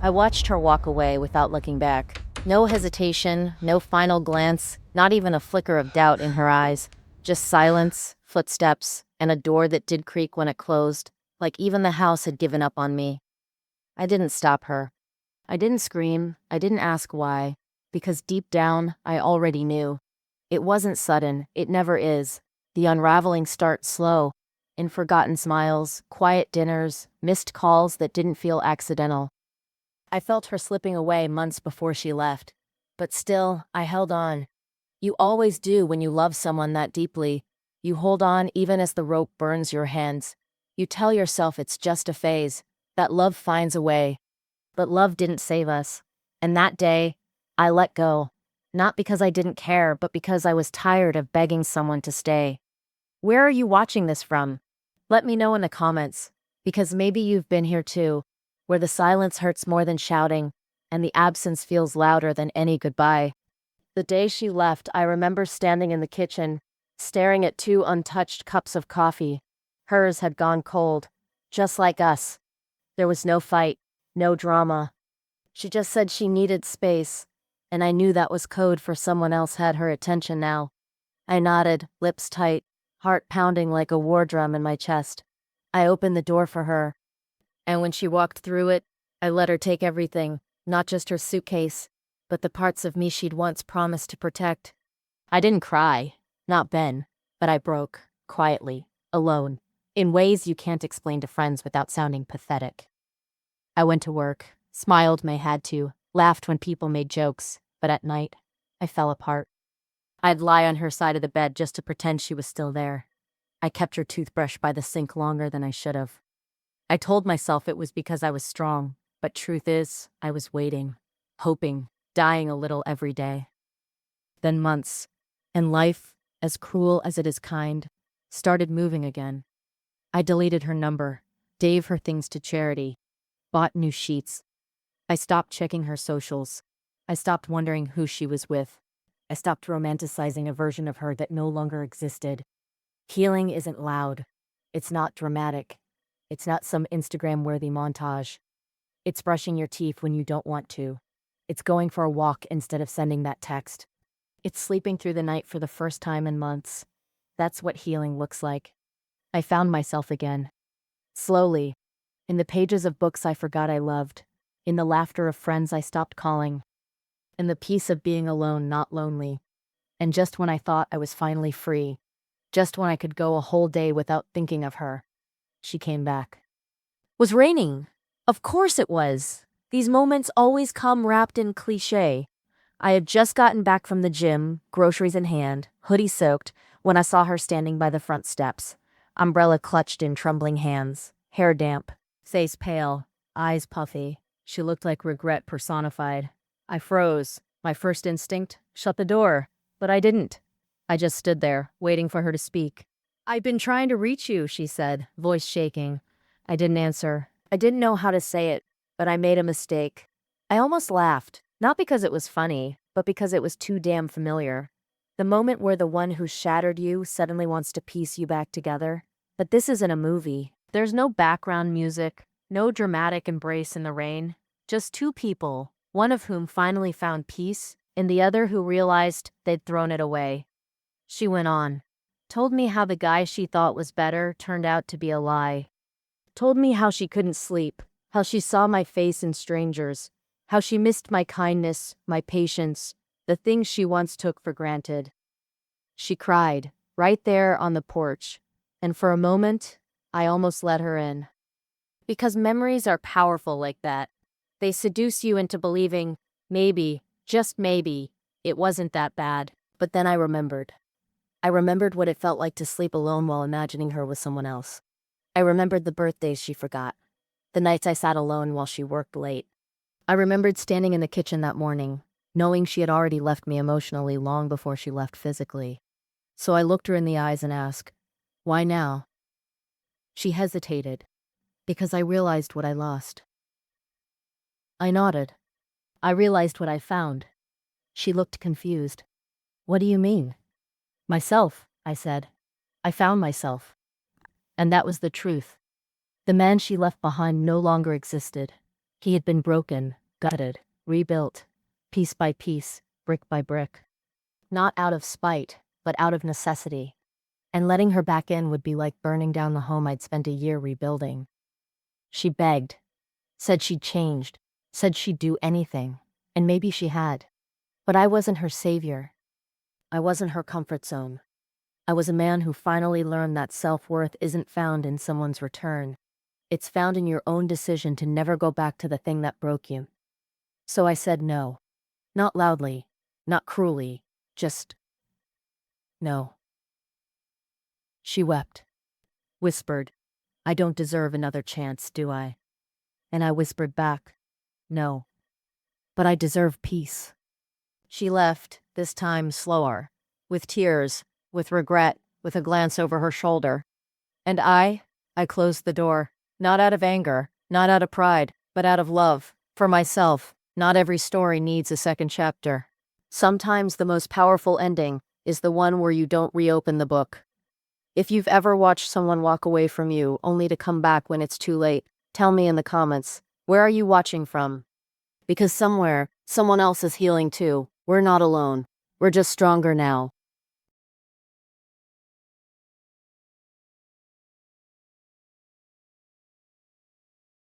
I watched her walk away without looking back. No hesitation, no final glance, not even a flicker of doubt in her eyes. Just silence, footsteps, and a door that did creak when it closed, like even the house had given up on me. I didn't stop her. I didn't scream. I didn't ask why, because deep down, I already knew. It wasn't sudden. It never is. The unraveling starts slow, in forgotten smiles, quiet dinners, missed calls that didn't feel accidental. I felt her slipping away months before she left. But still, I held on. You always do when you love someone that deeply. You hold on even as the rope burns your hands. You tell yourself it's just a phase, that love finds a way. But love didn't save us. And that day, I let go. Not because I didn't care, but because I was tired of begging someone to stay. Where are you watching this from? Let me know in the comments, because maybe you've been here too, where the silence hurts more than shouting, and the absence feels louder than any goodbye. The day she left, I remember standing in the kitchen, staring at two untouched cups of coffee. Hers had gone cold, just like us. There was no fight, no drama. She just said she needed space, and I knew that was code for someone else had her attention now. I nodded, lips tight, heart pounding like a war drum in my chest. I opened the door for her, and when she walked through it, I let her take everything, not just her suitcase, but the parts of me she'd once promised to protect. I didn't cry, not Ben, but I broke, quietly, alone, in ways you can't explain to friends without sounding pathetic. I went to work, smiled when I had to, laughed when people made jokes, but at night, I fell apart. I'd lie on her side of the bed just to pretend she was still there. I kept her toothbrush by the sink longer than I should have. I told myself it was because I was strong, but truth is, I was waiting, hoping, dying a little every day. Then months, and life, as cruel as it is kind, started moving again. I deleted her number, gave her things to charity, bought new sheets. I stopped checking her socials. I stopped wondering who she was with. I stopped romanticizing a version of her that no longer existed. Healing isn't loud. It's not dramatic. It's not some Instagram-worthy montage. It's brushing your teeth when you don't want to. It's going for a walk instead of sending that text. It's sleeping through the night for the first time in months. That's what healing looks like. I found myself again. Slowly. In the pages of books I forgot I loved. In the laughter of friends I stopped calling. In the peace of being alone, not lonely. And just when I thought I was finally free, just when I could go a whole day without thinking of her, she came back. Was raining. Of course it was. These moments always come wrapped in cliché. I had just gotten back from the gym, groceries in hand, hoodie soaked, when I saw her standing by the front steps, umbrella clutched in trembling hands, hair damp, face pale, eyes puffy. She looked like regret personified. I froze. My first instinct, shut the door. But I didn't. I just stood there, waiting for her to speak. "I've been trying to reach you," she said, voice shaking. I didn't answer. I didn't know how to say it, but I made a mistake. I almost laughed, not because it was funny, but because it was too damn familiar. The moment where the one who shattered you suddenly wants to piece you back together. But this isn't a movie. There's no background music, no dramatic embrace in the rain. Just two people, one of whom finally found peace, and the other who realized they'd thrown it away. She went on. Told me how the guy she thought was better turned out to be a lie. Told me how she couldn't sleep, how she saw my face in strangers, how she missed my kindness, my patience, the things she once took for granted. She cried, right there on the porch, and for a moment, I almost let her in. Because memories are powerful like that. They seduce you into believing, maybe, just maybe, it wasn't that bad. But then I remembered. I remembered what it felt like to sleep alone while imagining her with someone else. I remembered the birthdays she forgot, the nights I sat alone while she worked late. I remembered standing in the kitchen that morning, knowing she had already left me emotionally long before she left physically. So I looked her in the eyes and asked, "Why now?" She hesitated, because I realized what I lost. I nodded. I realized what I found. She looked confused. "What do you mean?" "Myself," I said. "I found myself." And that was the truth. The man she left behind no longer existed. He had been broken, gutted, rebuilt, piece by piece, brick by brick. Not out of spite, but out of necessity. And letting her back in would be like burning down the home I'd spent a year rebuilding. She begged, said she'd changed, said she'd do anything, and maybe she had. But I wasn't her savior. I wasn't her comfort zone. I was a man who finally learned that self-worth isn't found in someone's return. It's found in your own decision to never go back to the thing that broke you. So I said no. Not loudly, not cruelly, just no. She wept, whispered, "I don't deserve another chance, do I?" And I whispered back, "No, but I deserve peace." She left, this time slower, with tears, with regret, with a glance over her shoulder. And I closed the door, not out of anger, not out of pride, but out of love, for myself. Not every story needs a second chapter. Sometimes the most powerful ending is the one where you don't reopen the book. If you've ever watched someone walk away from you only to come back when it's too late, tell me in the comments, where are you watching from? Because somewhere, someone else is healing too. We're not alone. We're just stronger now.